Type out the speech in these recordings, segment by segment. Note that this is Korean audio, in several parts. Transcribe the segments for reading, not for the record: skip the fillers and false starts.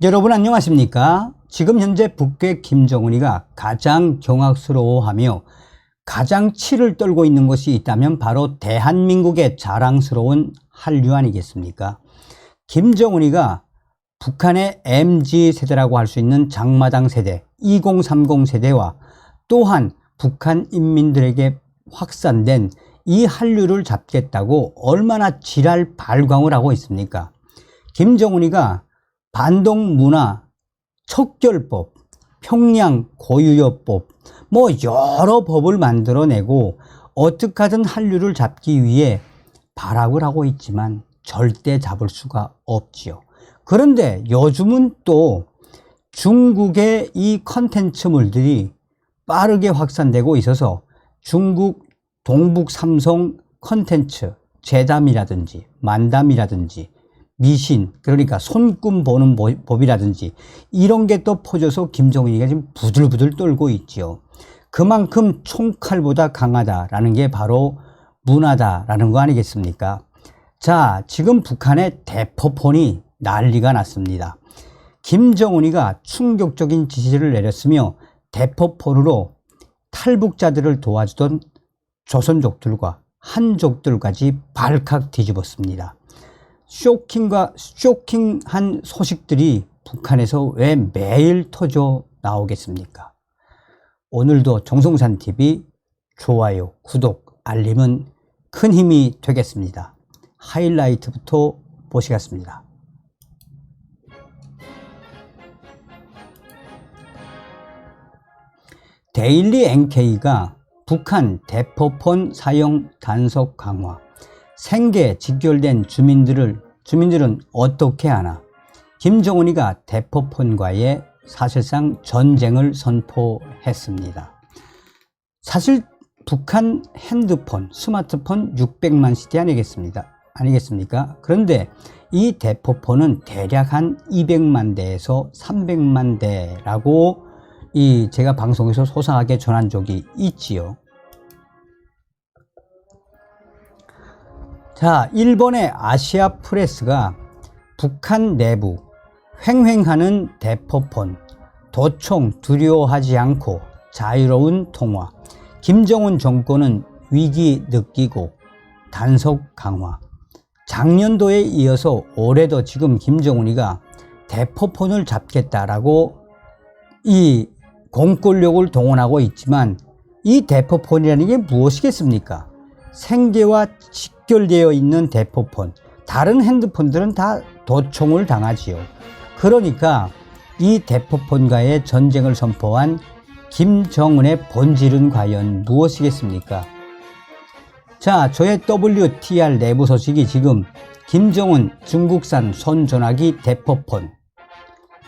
여러분 안녕하십니까? 지금 현재 북괴 김정은이가 가장 경악스러워하며 가장 치를 떨고 있는 것이 있다면 바로 대한민국의 자랑스러운 한류 아니겠습니까? 김정은이가 북한의 MZ세대라고 할 수 있는 장마당 세대, 2030 세대와 또한 북한 인민들에게 확산된 이 한류를 잡겠다고 얼마나 지랄 발광을 하고 있습니까? 김정은이가 반동문화, 척결법, 평양 고유여법, 여러 법을 만들어내고 어떻게 하든 한류를 잡기 위해 발악을 하고 있지만 절대 잡을 수가 없지요. 그런데 요즘은 또 중국의 이 컨텐츠물들이 빠르게 확산되고 있어서 중국 동북 삼성 컨텐츠, 재담이라든지 만담이라든지 미신, 그러니까 손금 보는 법이라든지 이런 게 또 퍼져서 김정은이가 지금 부들부들 떨고 있지요. 그만큼 총칼보다 강하다라는 게 바로 문화다라는 거 아니겠습니까? 자, 지금 북한의 대포폰이 난리가 났습니다. 김정은이가 충격적인 지시를 내렸으며 대포폰으로 탈북자들을 도와주던 조선족들과 한족들까지 발칵 뒤집었습니다. 쇼킹한 소식들이 북한에서 왜 매일 터져 나오겠습니까? 오늘도 정성산TV 좋아요, 구독, 알림은 큰 힘이 되겠습니다. 하이라이트부터 보시겠습니다. 데일리 NK가 북한 대포폰 사용 단속 강화, 생계 직결된 주민들은 어떻게 하나? 김정은이가 대포폰과의 사실상 전쟁을 선포했습니다. 사실 북한 핸드폰, 스마트폰 600만 시대 아니겠습니까? 그런데 이 대포폰은 대략 한 200만 대에서 300만 대라고 제가 방송에서 소상하게 전한 적이 있지요. 자, 일본의 아시아 프레스가 북한 내부 횡행하는 대포폰, 도총 두려워하지 않고 자유로운 통화, 김정은 정권은 위기 느끼고 단속 강화. 작년도에 이어서 올해도 지금 김정은이가 대포폰을 잡겠다라고 이 공권력을 동원하고 있지만 이 대포폰이라는 게 무엇이겠습니까? 생계와 직결되어 있는 대포폰, 다른 핸드폰들은 다 도청을 당하지요. 그러니까 이 대포폰과의 전쟁을 선포한 김정은의 본질은 과연 무엇이겠습니까? 자, 저의 WTR 내부 소식이 지금 김정은 중국산 손전화기 대포폰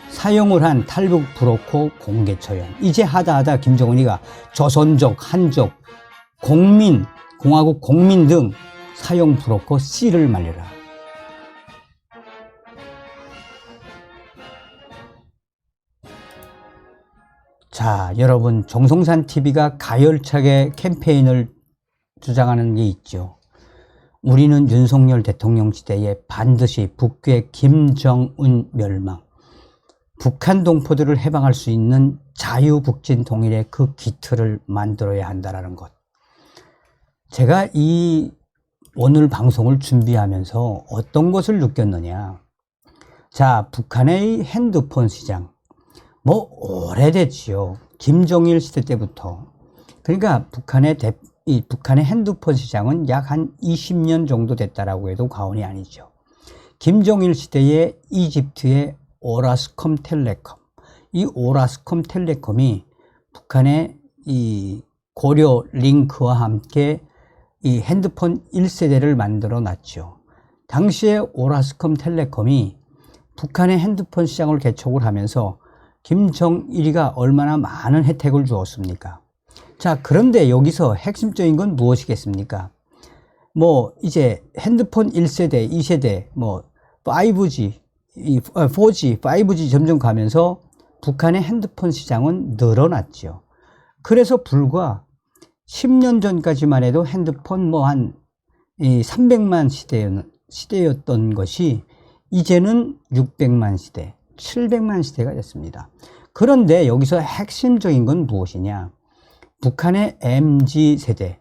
사용을 한 탈북 브로커 공개 처형. 이제 하다 김정은이가 조선족, 한족, 공화국 공민 등 사용 브로커 씨를 말려라. 자, 여러분, 정성산TV가 가열차게 캠페인을 주장하는 게 있죠. 우리는 윤석열 대통령 시대에 반드시 북괴 김정은 멸망, 북한 동포들을 해방할 수 있는 자유북진 통일의 그 기틀을 만들어야 한다는 것. 제가 오늘 방송을 준비하면서 어떤 것을 느꼈느냐. 자, 북한의 핸드폰 시장. 오래됐지요. 김정일 시대 때부터. 그러니까 북한의 핸드폰 시장은 약 한 20년 정도 됐다라고 해도 과언이 아니죠. 김정일 시대에 이집트의 오라스콤텔레콤. 이 오라스콤텔레콤이 북한의 이 고려 링크와 함께 이 핸드폰 1세대를 만들어 놨죠. 당시에 오라스콤텔레콤이 북한의 핸드폰 시장을 개척을 하면서 김정일이가 얼마나 많은 혜택을 주었습니까? 자, 그런데 여기서 핵심적인 건 무엇이겠습니까? 이제 핸드폰 1세대, 2세대, 5G, 4G, 5G 점점 가면서 북한의 핸드폰 시장은 늘어났죠. 그래서 불과 10년 전까지만 해도 핸드폰 한 300만 시대였던 것이 이제는 600만 시대, 700만 시대가 됐습니다. 그런데 여기서 핵심적인 건 무엇이냐? 북한의 MZ세대,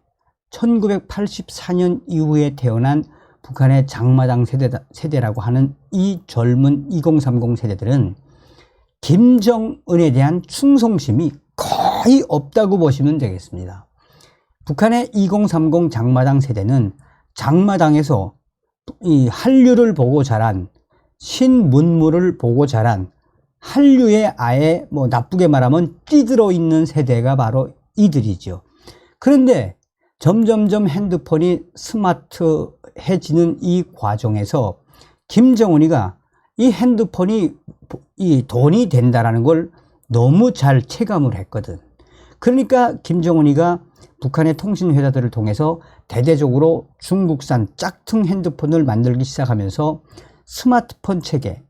1984년 이후에 태어난 북한의 장마당 세대라고 하는 이 젊은 2030 세대들은 김정은에 대한 충성심이 거의 없다고 보시면 되겠습니다. 북한의 2030 장마당 세대는 장마당에서 이 한류를 보고 자란, 신문물을 보고 자란, 한류에 아예 뭐 나쁘게 말하면 찌들어 있는 세대가 바로 이들이죠. 그런데 점점점 핸드폰이 스마트해지는 이 과정에서 김정은이가 이 핸드폰이 이 돈이 된다라는 걸 너무 잘 체감을 했거든. 그러니까 김정은이가 북한의 통신회사들을 통해서 대대적으로 중국산 짝퉁 핸드폰을 만들기 시작하면서 스마트폰 체계,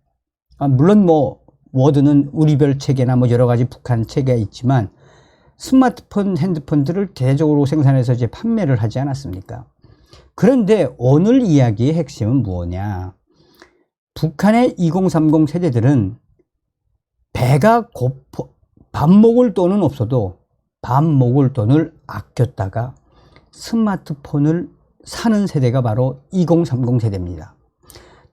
물론 뭐 워드는 우리별 체계나 뭐 여러 가지 북한 체계가 있지만 스마트폰 핸드폰들을 대대적으로 생산해서 이제 판매를 하지 않았습니까? 그런데 오늘 이야기의 핵심은 뭐냐? 북한의 2030 세대들은 배가 고파 밥 먹을 돈은 없어도 밥 먹을 돈을 아꼈다가 스마트폰을 사는 세대가 바로 2030 세대입니다.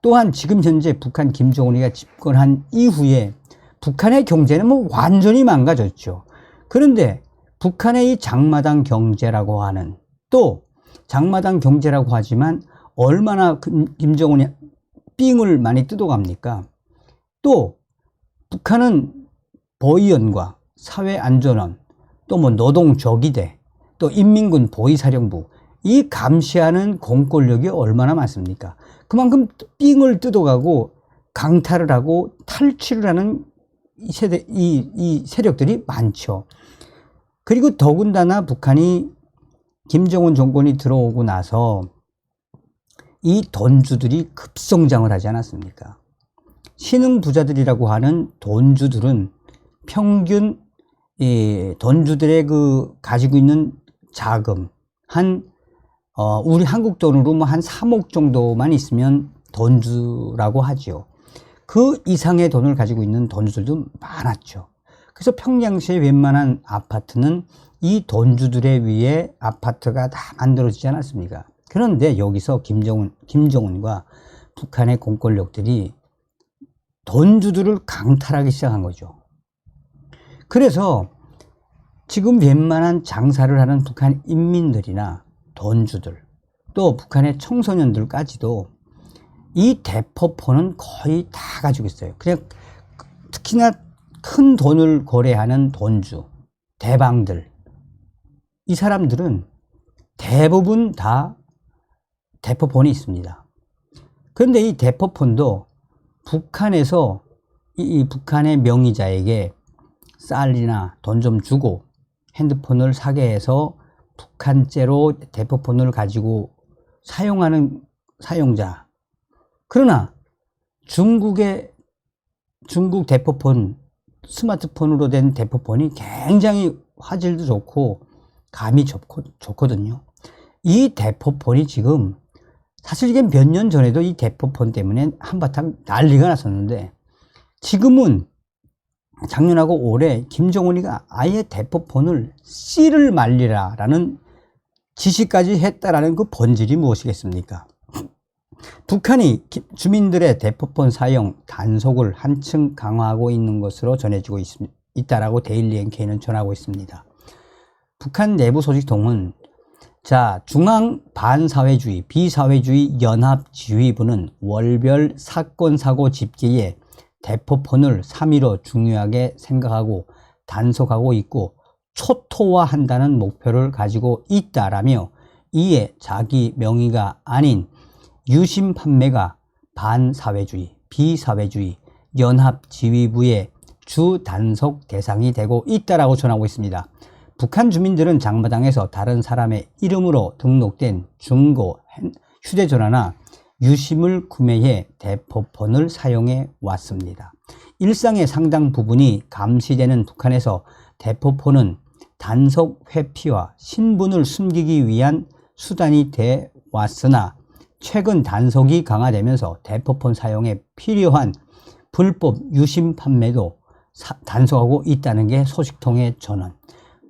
또한 지금 현재 북한 김정은이가 집권한 이후에 북한의 경제는 뭐 완전히 망가졌죠. 그런데 북한의 이 장마당 경제라고 하는, 또 장마당 경제라고 하지만 얼마나 김정은이 삥을 많이 뜯어갑니까? 또 북한은 보위원과 사회안전원, 또 뭐 노동조기대, 또 인민군 보위사령부, 이 감시하는 공권력이 얼마나 많습니까? 그만큼 삥을 뜯어가고 강탈을 하고 탈취를 하는 이 세력들이 많죠. 그리고 더군다나 북한이 김정은 정권이 들어오고 나서 이 돈주들이 급성장을 하지 않았습니까? 신흥 부자들이라고 하는 돈주들은 평균 돈주들의 가지고 있는 자금 우리 한국 돈으로 뭐 한 3억 정도만 있으면 돈주라고 하죠. 그 이상의 돈을 가지고 있는 돈주들도 많았죠. 그래서 평양시의 웬만한 아파트는 이 돈주들에 의해 아파트가 다 만들어지지 않았습니까? 그런데 여기서 김정은과 북한의 공권력들이 돈주들을 강탈하기 시작한 거죠. 그래서 지금 웬만한 장사를 하는 북한 인민들이나 돈주들, 또 북한의 청소년들까지도 이 대포폰은 거의 다 가지고 있어요. 그냥 특히나 큰 돈을 거래하는 돈주, 대방들, 이 사람들은 대부분 다 대포폰이 있습니다. 그런데 이 대포폰도 북한에서 이 북한의 명의자에게 쌀이나 돈 좀 주고 핸드폰을 사게 해서 북한제로 대포폰을 가지고 사용하는 사용자. 그러나 중국 대포폰, 스마트폰으로 된 대포폰이 굉장히 화질도 좋고 감이 좋거든요. 이 대포폰이 지금 사실 이게 몇 년 전에도 이 대포폰 때문에 한바탕 난리가 났었는데, 지금은 작년하고 올해 김정은이가 아예 대포폰을 씨를 말리라 라는 지시까지 했다라는 그 본질이 무엇이겠습니까? 북한이 주민들의 대포폰 사용 단속을 한층 강화하고 있는 것으로 전해지고 있다라고 데일리 NK는 전하고 있습니다. 북한 내부 소식통은 중앙 반사회주의 비사회주의 연합지휘부는 월별 사건 사고 집계에 대포폰을 3.15 중요하게 생각하고 단속하고 있고 초토화한다는 목표를 가지고 있다라며, 이에 자기 명의가 아닌 유심 판매가 반사회주의 비사회주의 연합지휘부의 주 단속 대상이 되고 있다라고 전하고 있습니다. 북한 주민들은 장마당에서 다른 사람의 이름으로 등록된 중고 휴대전화나 유심을 구매해 대포폰을 사용해 왔습니다. 일상의 상당 부분이 감시되는 북한에서 대포폰은 단속 회피와 신분을 숨기기 위한 수단이 돼 왔으나, 최근 단속이 강화되면서 대포폰 사용에 필요한 불법 유심 판매도 단속하고 있다는 게 소식통의 전언.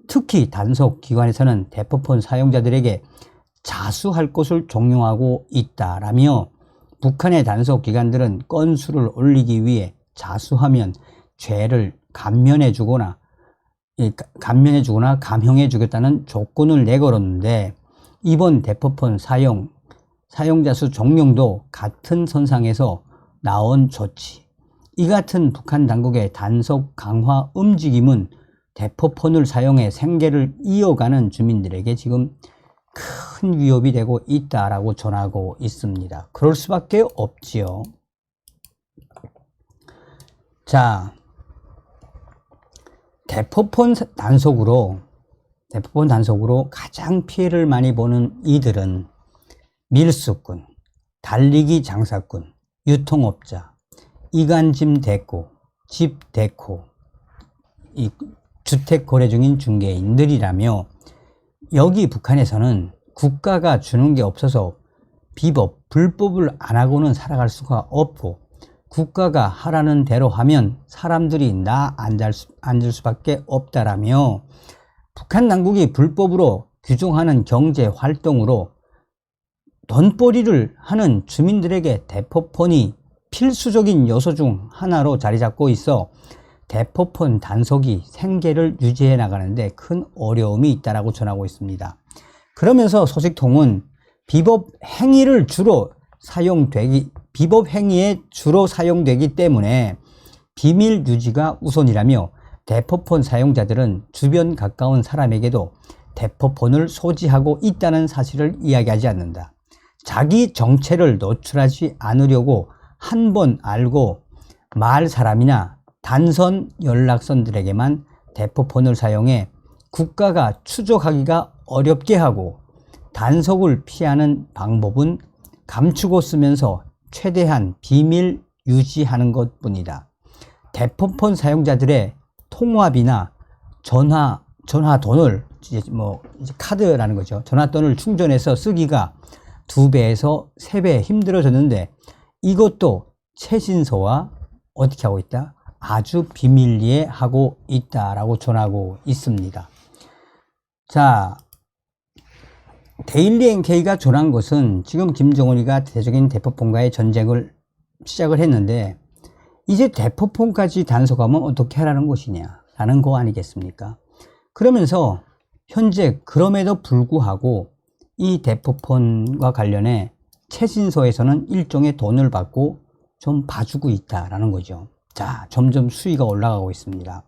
특히 단속기관에서는 대포폰 사용자들에게 자수할 것을 종용하고 있다라며 북한의 단속기관들은 건수를 올리기 위해 자수하면 죄를 감면해주거나 감형해주겠다는 조건을 내걸었는데, 이번 대포폰 사용자 수 종용도 같은 선상에서 나온 조치. 이 같은 북한 당국의 단속 강화 움직임은 대포폰을 사용해 생계를 이어가는 주민들에게 지금 큰 위협이 되고 있다라고 전하고 있습니다. 그럴 수밖에 없지요. 자, 대포폰 단속으로 가장 피해를 많이 보는 이들은 밀수꾼, 달리기 장사꾼, 유통업자, 이간짐 대고, 집 대고, 이 주택 거래 중인 중개인들이라며, 여기 북한에서는 국가가 주는 게 없어서 비법, 불법을 안 하고는 살아갈 수가 없고, 국가가 하라는 대로 하면 사람들이 앉을 수밖에 없다라며, 북한 당국이 불법으로 규정하는 경제 활동으로 돈벌이를 하는 주민들에게 대포폰이 필수적인 요소 중 하나로 자리 잡고 있어 대포폰 단속이 생계를 유지해 나가는데 큰 어려움이 있다라고 전하고 있습니다. 그러면서 소식통은 비법 행위에 주로 사용되기 때문에 비밀 유지가 우선이라며, 대포폰 사용자들은 주변 가까운 사람에게도 대포폰을 소지하고 있다는 사실을 이야기하지 않는다. 자기 정체를 노출하지 않으려고 한 번 알고 말 사람이나 단선 연락선들에게만 대포폰을 사용해 국가가 추적하기가 어렵게 하고, 단속을 피하는 방법은 감추고 쓰면서 최대한 비밀 유지하는 것뿐이다. 대포폰 사용자들의 통화비나 전화돈을 이제 카드라는 거죠. 전화돈을 충전해서 쓰기가 2배에서 3배 힘들어졌는데, 이것도 최신소와 어떻게 하고 있다? 아주 비밀리에 하고 있다라고 전하고 있습니다. 자, 데일리 NK가 전한 것은 지금 김정은이가 대대적인 대포폰과의 전쟁을 시작을 했는데, 이제 대포폰까지 단속하면 어떻게 하라는 것이냐 라는 거 아니겠습니까? 그러면서 현재 그럼에도 불구하고 이 대포폰과 관련해 최신소에서는 일종의 돈을 받고 좀 봐주고 있다라는 거죠. 자, 점점 수위가 올라가고 있습니다.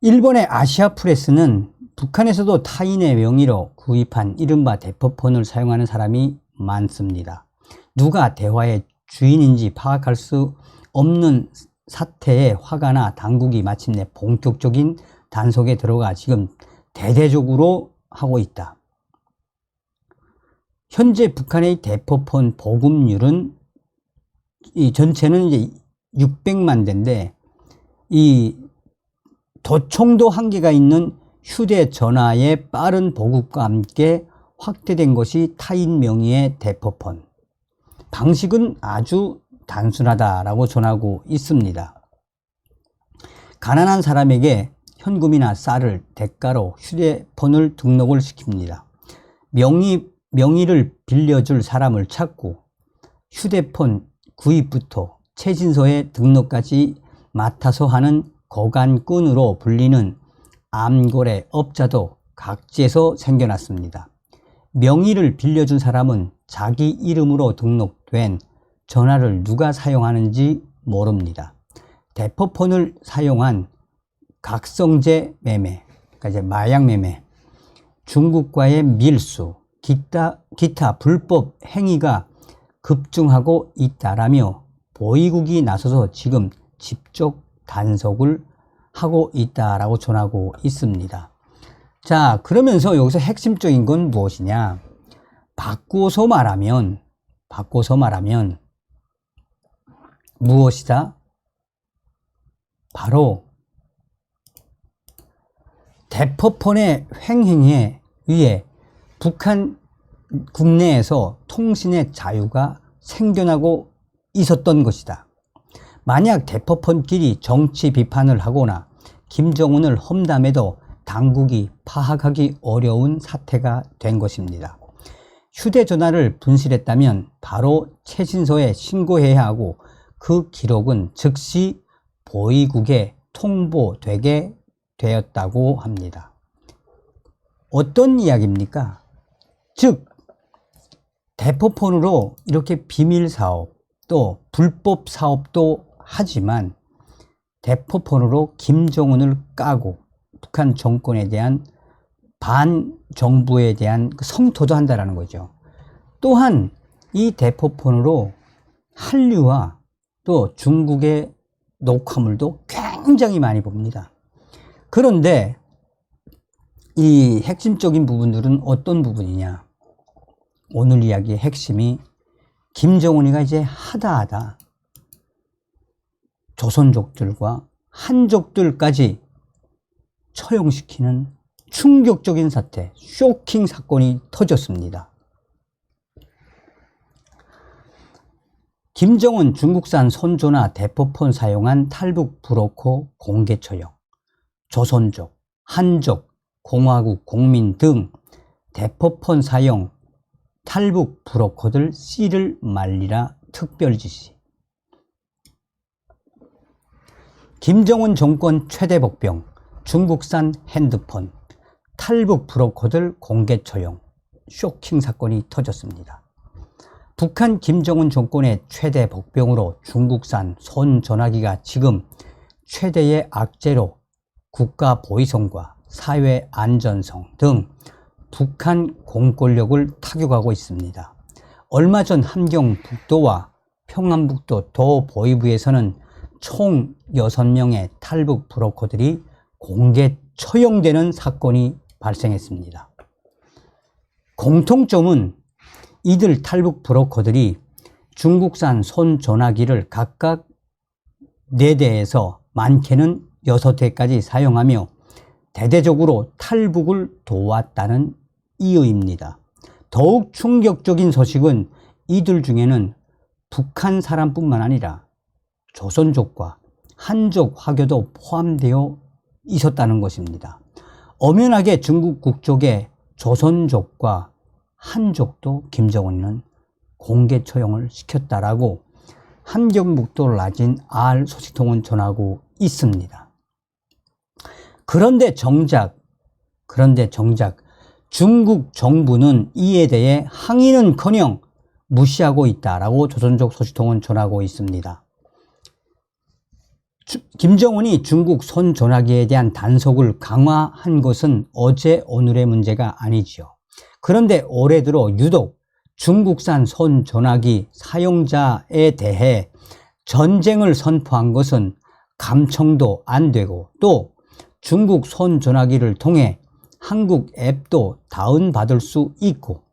일본의 아시아프레스는 북한에서도 타인의 명의로 구입한 이른바 대포폰을 사용하는 사람이 많습니다. 누가 대화의 주인인지 파악할 수 없는 사태에 화가 나 당국이 마침내 본격적인 단속에 들어가 지금 대대적으로 하고 있다. 현재 북한의 대포폰 보급률은 이 전체는 이제 600만 대인데, 이 도청도 한계가 있는 휴대전화의 빠른 보급과 함께 확대된 것이 타인 명의의 대포폰. 방식은 아주 단순하다라고 전하고 있습니다. 가난한 사람에게 현금이나 쌀을 대가로 휴대폰을 등록을 시킵니다. 명의를 빌려줄 사람을 찾고 휴대폰 구입부터 최신소의 등록까지 맡아서 하는 거간꾼으로 불리는 암거래 업자도 각지에서 생겨났습니다. 명의를 빌려준 사람은 자기 이름으로 등록된 전화를 누가 사용하는지 모릅니다. 대포폰을 사용한 각성제 매매, 그러니까 이제 마약 매매, 중국과의 밀수, 기타 불법 행위가 급증하고 있다라며 보위국이 나서서 지금 직접 단속을 하고 있다라고 전하고 있습니다. 자, 그러면서 여기서 핵심적인 건 무엇이냐? 바꿔서 말하면 무엇이다? 바로 대포폰의 횡행에 의해 북한 국내에서 통신의 자유가 생겨나고 있었던 것이다. 만약 대포폰끼리 정치 비판을 하거나 김정은을 험담해도 당국이 파악하기 어려운 사태가 된 것입니다. 휴대전화를 분실했다면 바로 최신소에 신고해야 하고 그 기록은 즉시 보위국에 통보되게 되었다고 합니다. 어떤 이야기입니까? 즉 대포폰으로 이렇게 비밀 사업 또 불법 사업도 하지만 대포폰으로 김정은을 까고 북한 정권에 대한 반정부에 대한 성토도 한다는 거죠. 또한 이 대포폰으로 한류와 또 중국의 녹화물도 굉장히 많이 봅니다. 그런데 이 핵심적인 부분들은 어떤 부분이냐? 오늘 이야기의 핵심이 김정은이가 이제 하다하다 조선족들과 한족들까지 처형시키는 충격적인 사태, 쇼킹 사건이 터졌습니다. 김정은 중국산 손조나 대포폰 사용한 탈북 브로커 공개 처형, 조선족, 한족, 공화국 공민 등 대포폰 사용 탈북 브로커들 씨를 말리라 특별 지시. 김정은 정권 최대 복병, 중국산 핸드폰, 탈북 브로커들 공개 처형, 쇼킹 사건이 터졌습니다. 북한 김정은 정권의 최대 복병으로 중국산 손전화기가 지금 최대의 악재로 국가 보위성과 사회 안전성 등 북한 공권력을 타격하고 있습니다. 얼마 전 함경북도와 평안북도 도보위부에서는 총 6명의 탈북 브로커들이 공개 처형되는 사건이 발생했습니다. 공통점은 이들 탈북 브로커들이 중국산 손전화기를 각각 4대에서 많게는 6대까지 사용하며 대대적으로 탈북을 도왔다는 이유입니다. 더욱 충격적인 소식은 이들 중에는 북한 사람뿐만 아니라 조선족과 한족 화교도 포함되어 있었다는 것입니다. 엄연하게 중국 국적의 조선족과 한족도 김정은은 공개 처형을 시켰다라고 함경북도 라진 R 소식통은 전하고 있습니다. 그런데 정작 중국 정부는 이에 대해 항의는커녕 무시하고 있다라고 조선족 소식통은 전하고 있습니다. 김정은이 중국 손전화기에 대한 단속을 강화한 것은 어제 오늘의 문제가 아니지요. 그런데 올해 들어 유독 중국산 손전화기 사용자에 대해 전쟁을 선포한 것은 감청도 안 되고 또 중국 손전화기를 통해 한국 앱도 다운받을 수 있고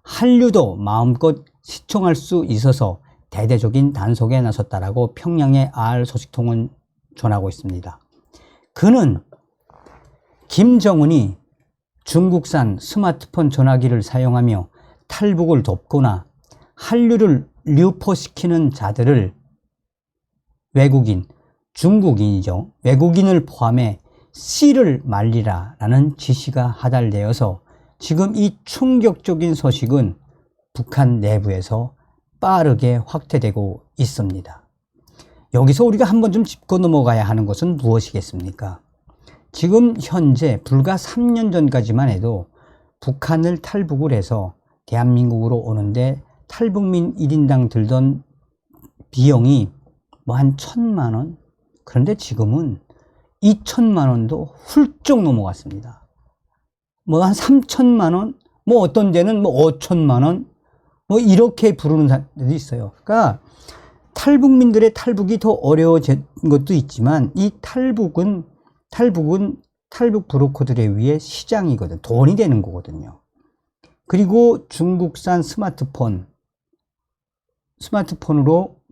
한류도 마음껏 시청할 수 있어서 대대적인 단속에 나섰다라고 평양의 R 소식통은 전하고 있습니다. 그는 김정은이 중국산 스마트폰 전화기를 사용하며 탈북을 돕거나 한류를 류포시키는 자들을 외국인, 중국인이죠. 외국인을 포함해 씨를 말리라 라는 지시가 하달되어서 지금 이 충격적인 소식은 북한 내부에서 빠르게 확대되고 있습니다. 여기서 우리가 한번 좀 짚고 넘어가야 하는 것은 무엇이겠습니까? 지금 현재 불과 3년 전까지만 해도 북한을 탈북을 해서 대한민국으로 오는데 탈북민 1인당 들던 비용이 뭐 한 1,000만 원? 그런데 지금은 2,000만 원도 훌쩍 넘어갔습니다. 뭐 한 3,000만 원? 뭐 어떤 데는 뭐 5,000만 원? 뭐 이렇게 부르는 사람들이 있어요. 그러니까 탈북민들의 탈북이 더 어려워진 것도 있지만 이 탈북은 탈북 브로커들에 의해 시장이거든. 돈이 되는 거거든요. 그리고 중국산 스마트폰으로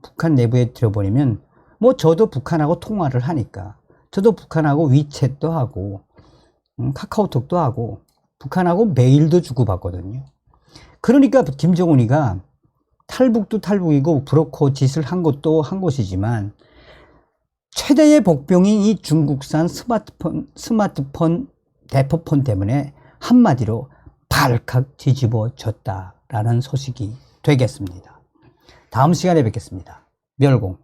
북한 내부에 들어버리면 뭐 저도 북한하고 통화를 하니까 저도 북한하고 위챗도 하고 카카오톡도 하고 북한하고 메일도 주고받거든요. 그러니까 김정은이가 탈북도 탈북이고 브로커 짓을 한 것도 한 것이지만 최대의 복병인 이 중국산 스마트폰 대포폰 때문에 한마디로 발칵 뒤집어졌다라는 소식이 되겠습니다. 다음 시간에 뵙겠습니다. 멸공.